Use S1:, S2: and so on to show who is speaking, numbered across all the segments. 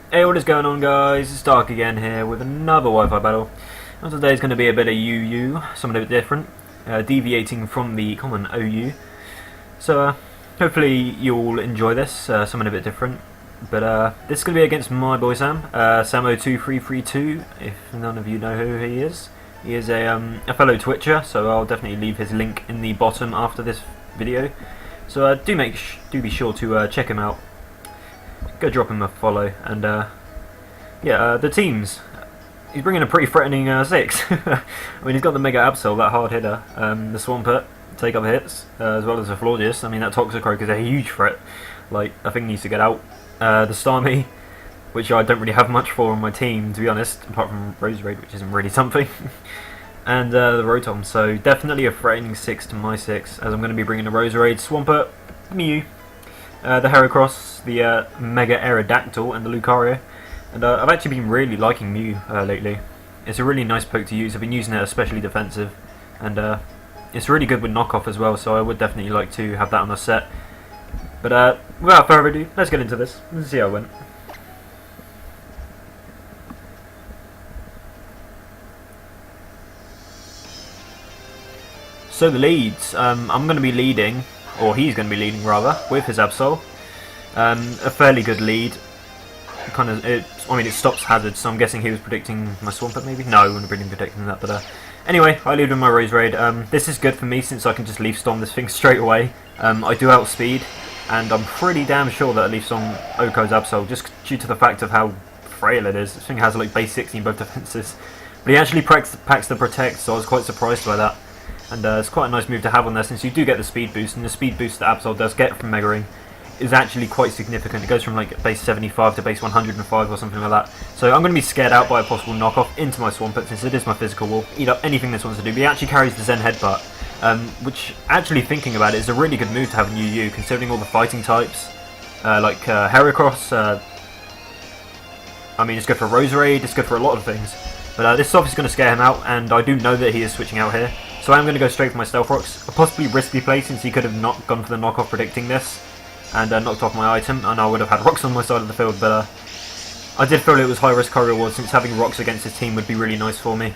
S1: Hey, what is going on, guys? It's Dark again here with another Wi-Fi battle. And today's going to be a bit of UU, something a bit different, deviating from the common OU. So hopefully you'll enjoy this, something a bit different. But this is going to be against my boy Sam, Sammo2332, if none of you know who he is. He is a fellow Twitcher, so I'll definitely leave his link in the bottom after this video. So do be sure to check him out. Go drop him a follow, and the teams. He's bringing a pretty threatening 6. I mean, he's got the Mega Absol, that hard hitter, the Swampert, take up hits, as well as the Florges. I mean, that Toxicroak is a huge threat. Like, I think he needs to get out. The Starmie, which I don't really have much for on my team, to be honest, apart from Rose Raid, which isn't really something. And the Rotom, so definitely a threatening 6 to my 6, as I'm going to be bringing the Rose Raid, Swampert, Mew, the Heracross, the Mega Aerodactyl, and the Lucario. And I've actually been really liking Mew lately. It's a really nice poke to use. I've been using it especially defensive, and it's really good with knockoff as well, so I would definitely like to have that on a set. But without further ado, let's get into this and see how it went. So the leads, I'm going to be leading, or he's going to be leading rather, with his Absol. A fairly good lead. I mean, it stops hazards, so I'm guessing he was predicting my Swampert maybe? No, I wouldn't have been predicting that, but anyway, I lead with my Rose Raid. This is good for me since I can just Leaf Storm this thing straight away. I do outspeed, and I'm pretty damn sure that I Leaf Storm Oko's Absol, just due to the fact of how frail it is. This thing has like base 60 in both defences. But he actually packs the Protect, so I was quite surprised by that. And it's quite a nice move to have on there, since you do get the speed boost, and the speed boost that Absol does get from Mega Ring is actually quite significant. It goes from like base 75 to base 105 or something like that. So I'm going to be scared out by a possible knockoff into my Swampert, since it is my physical wall. Eat up anything this wants to do. But he actually carries the Zen Headbutt, which, actually thinking about it, is a really good move to have in UU, considering all the fighting types, like Heracross. I mean, it's good for Rose Raid, it's good for a lot of things. But this is obviously going to scare him out, and I do know that he is switching out here. So I'm going to go straight for my Stealth Rocks. A possibly risky play, since he could have not gone for the knockoff predicting this, and knocked off my item, and I would have had rocks on my side of the field, but I did feel it was high risk, high reward, since having rocks against his team would be really nice for me.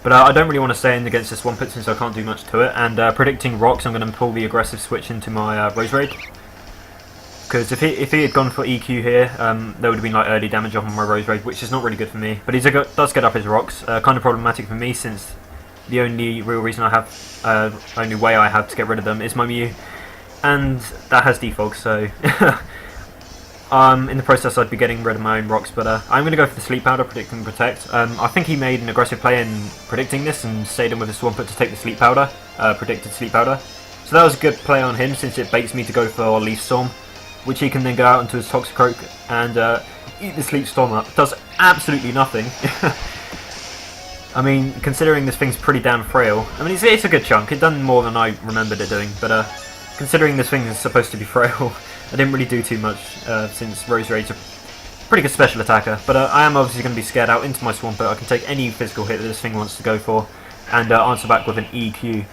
S1: But I don't really want to stay in against this Swampert, since I can't do much to it, and predicting rocks, I'm going to pull the aggressive switch into my Rose Raid. Because if he had gone for EQ here, there would have been like early damage off on my Rose Raid, which is not really good for me. But he does get up his rocks, kind of problematic for me, since the only real reason I have, only way I have to get rid of them is my Mew. And that has defog, so in the process I'd be getting rid of my own rocks, but I'm going to go for the Sleep Powder, predicting Protect. I think he made an aggressive play in predicting this and stayed in with the Swampert to take the Sleep Powder, predicted Sleep Powder. So that was a good play on him, since it baits me to go for Leaf Storm, which he can then go out into his Toxicroak and eat the Sleep Storm up. Does absolutely nothing. I mean, considering this thing's pretty damn frail, I mean, it's a good chunk. It done more than I remembered it doing, but considering this thing is supposed to be frail, I didn't really do too much, since Rose Raid's a pretty good special attacker. But I am obviously going to be scared out into my Swampert. I can take any physical hit that this thing wants to go for, and answer back with an EQ.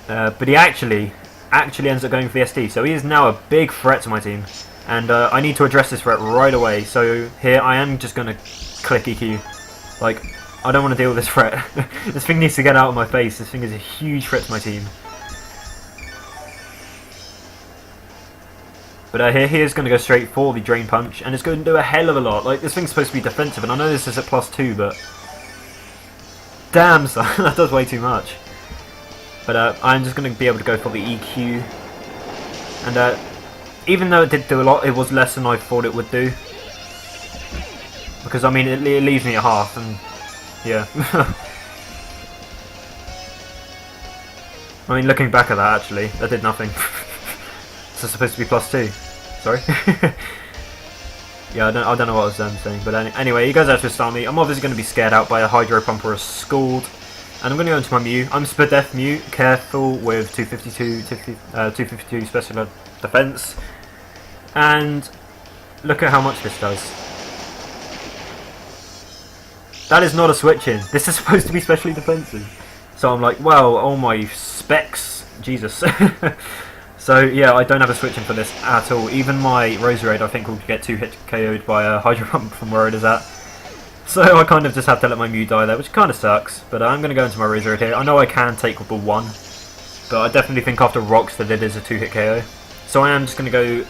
S1: But he actually ends up going for the SD, so he is now a big threat to my team. And I need to address this threat right away, so here I am just going to click EQ. Like, I don't want to deal with this threat. This thing needs to get out of my face. This thing is a huge threat to my team. But here he is going to go straight for the Drain Punch, and it's going to do a hell of a lot. Like, this thing's supposed to be defensive, and I know this is at +2, but damn, son, that does way too much. But I'm just going to be able to go for the EQ, and even though it did do a lot, it was less than I thought it would do. Because, I mean, it leaves me at half, and yeah. I mean, looking back at that, actually, that did nothing. So it's supposed to be +2. Sorry. Yeah, I don't know what I was saying, but anyway, he goes out to a Starmie. I'm obviously going to be scared out by a Hydro Pump or a Scald, and I'm going to go into my Mew. I'm Spadef Mew, careful with 252 special defense, and look at how much this does. That is not a switch in. This is supposed to be specially defensive. So I'm like, well, all my specs, Jesus. So yeah, I don't have a switch in for this at all. Even my Roserade I think will get 2-hit KO'd by a Hydro Pump from where it is at. So I kind of just have to let my Mew die there, which kind of sucks. But I'm going to go into my Roserade here. I know I can take the 1, but I definitely think after Rocks that it is a 2-hit KO. So I am just going to go...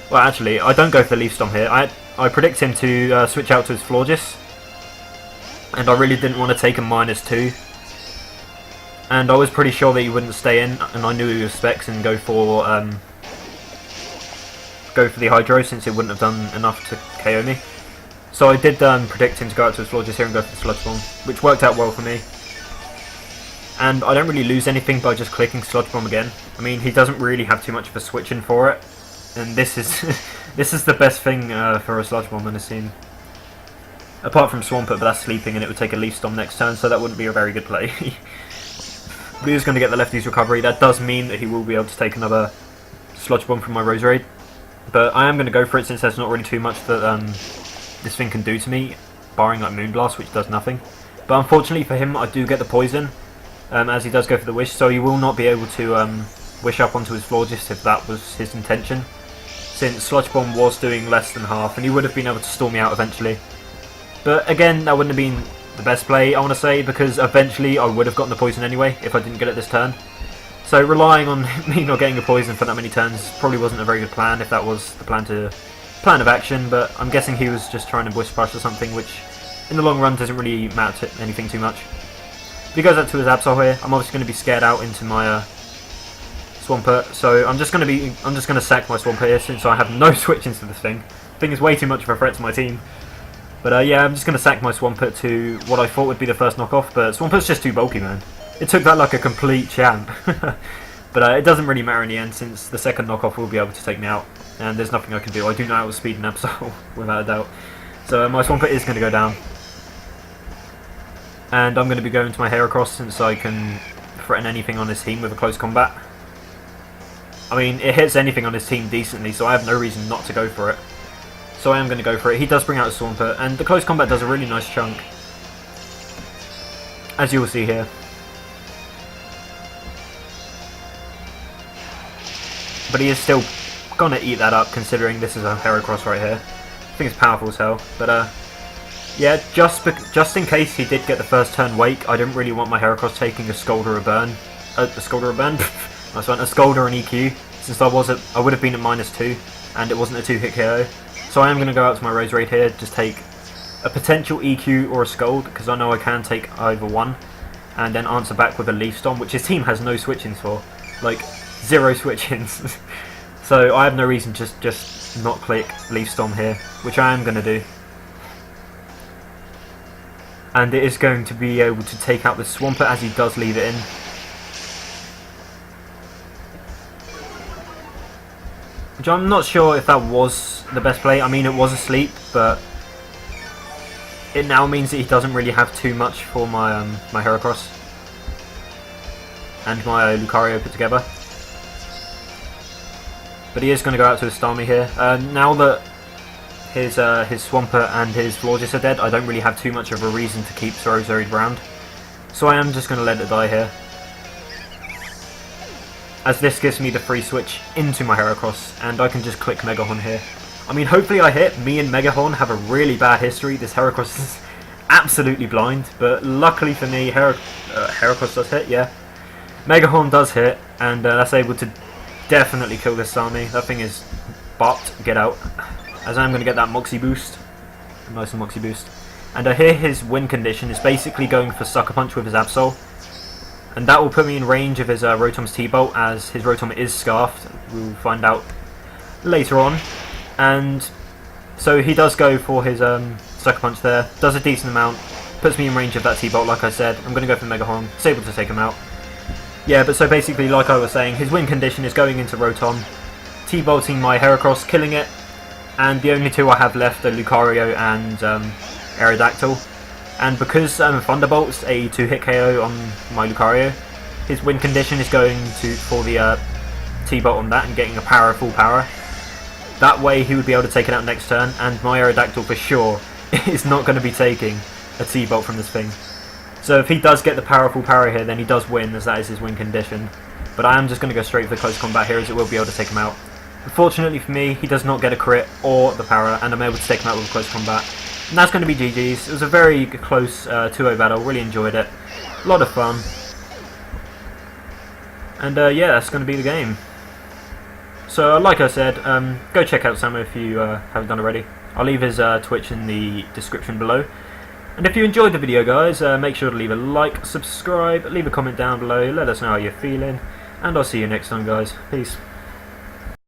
S1: Well, actually, I don't go for the Leaf Storm here. I predict him to switch out to his Florges. And I really didn't want to take a -2. And I was pretty sure that he wouldn't stay in, and I knew he was Specs and go for the Hydro since it wouldn't have done enough to KO me. So I did predict him to go out to his Florges here and go for the Sludge Bomb, which worked out well for me. And I don't really lose anything by just clicking Sludge Bomb again. I mean, he doesn't really have too much of a switch in for it, and this is this is the best thing for a Sludge Bomb in a scene. Apart from Swampert, but that's sleeping and it would take a Leaf Storm next turn, so that wouldn't be a very good play. But he was going to get the lefty's recovery. That does mean that he will be able to take another Sludge Bomb from my Roserade. But I am going to go for it since there's not really too much that this thing can do to me, barring like Moonblast, which does nothing. But unfortunately for him, I do get the poison, as he does go for the Wish, so he will not be able to Wish up onto his Florges if that was his intention, since Sludge Bomb was doing less than half, and he would have been able to stall me out eventually. But again, that wouldn't have been the best play, I want to say, because eventually I would have gotten the poison anyway if I didn't get it this turn. So relying on me not getting a poison for that many turns probably wasn't a very good plan if that was the plan of action, but I'm guessing he was just trying to Bush Push or something, which in the long run doesn't really matter anything too much. But he goes up to his Absol here. I'm obviously going to be scared out into my Swampert, so I'm just going to sack my Swampert here since I have no switch into this thing. The thing is way too much of a threat to my team. But yeah, I'm just going to sack my Swampert to what I thought would be the first knockoff, but Swampert's just too bulky, man. It took that like a complete champ. But it doesn't really matter in the end, since the second knockoff will be able to take me out, and there's nothing I can do. I do know how to speed an Absol, without a doubt. So my Swampert is going to go down. And I'm going to be going to my Heracross since I can threaten anything on his team with a close combat. I mean, it hits anything on his team decently, so I have no reason not to go for it. So I am going to go for it. He does bring out a Swampert, and the close combat does a really nice chunk, as you will see here. But he is still going to eat that up, considering this is a Heracross right here. I think it's powerful as hell. But yeah, just in case he did get the first turn wake, I didn't really want my Heracross taking a Scald or a Burn. A Scald or a Burn? Nice one. A Scald or an EQ, since I would have been at -2, and it wasn't a 2-hit KO. So I am going to go out to my Roserade here, just take a potential EQ or a Scald, because I know I can take either one, and then answer back with a Leaf Storm, which his team has no switch-ins for. Like, 0 switch-ins. So I have no reason to just not click Leaf Storm here, which I am going to do. And it is going to be able to take out the Swampert as he does leave it in. Which I'm not sure if that was the best play. I mean, it was asleep, but it now means that he doesn't really have too much for my my Heracross and my Lucario put together. But he is going to go out to his Starmie here. Now that his Swampert and his Florges are dead, I don't really have too much of a reason to keep Roserade around. So I am just going to let it die here, as this gives me the free switch into my Heracross, and I can just click Mega Horn here. I mean, hopefully I hit. Me and Mega Horn have a really bad history. This Heracross is absolutely blind, but luckily for me, Heracross does hit, yeah. Mega Horn does hit, and that's able to definitely kill this Starmie. That thing is bopped. Get out. As I'm going to get that Moxie boost. A nice Moxie boost. And here his win condition is basically going for Sucker Punch with his Absol. And that will put me in range of his Rotom's T-Bolt, as his Rotom is Scarfed. We'll find out later on. And so he does go for his Sucker Punch there. Does a decent amount. Puts me in range of that T-Bolt, like I said. I'm going to go for Mega Horn. It's able to take him out. Yeah, but so basically, like I was saying, his win condition is going into Rotom, T-Bolting my Heracross, killing it. And the only two I have left are Lucario and Aerodactyl. And because Thunderbolt's a 2-hit KO on my Lucario, his win condition is going for the T-Bolt on that and getting a power, full power. That way he would be able to take it out next turn, and my Aerodactyl for sure is not going to be taking a T-Bolt from this thing. So if he does get the powerful power here, then he does win, as that is his win condition. but I am just going to go straight for the close combat here, as it will be able to take him out. Unfortunately for me, he does not get a crit or the power, and I'm able to take him out with a close combat. And that's going to be GG's. It was a very close 2-0 battle, really enjoyed it. A lot of fun. And yeah, that's going to be the game. So like I said, go check out Sammo if you haven't done already. I'll leave his Twitch in the description below. And if you enjoyed the video, guys, make sure to leave a like, subscribe, leave a comment down below, let us know how you're feeling. And I'll see you next time, guys. Peace.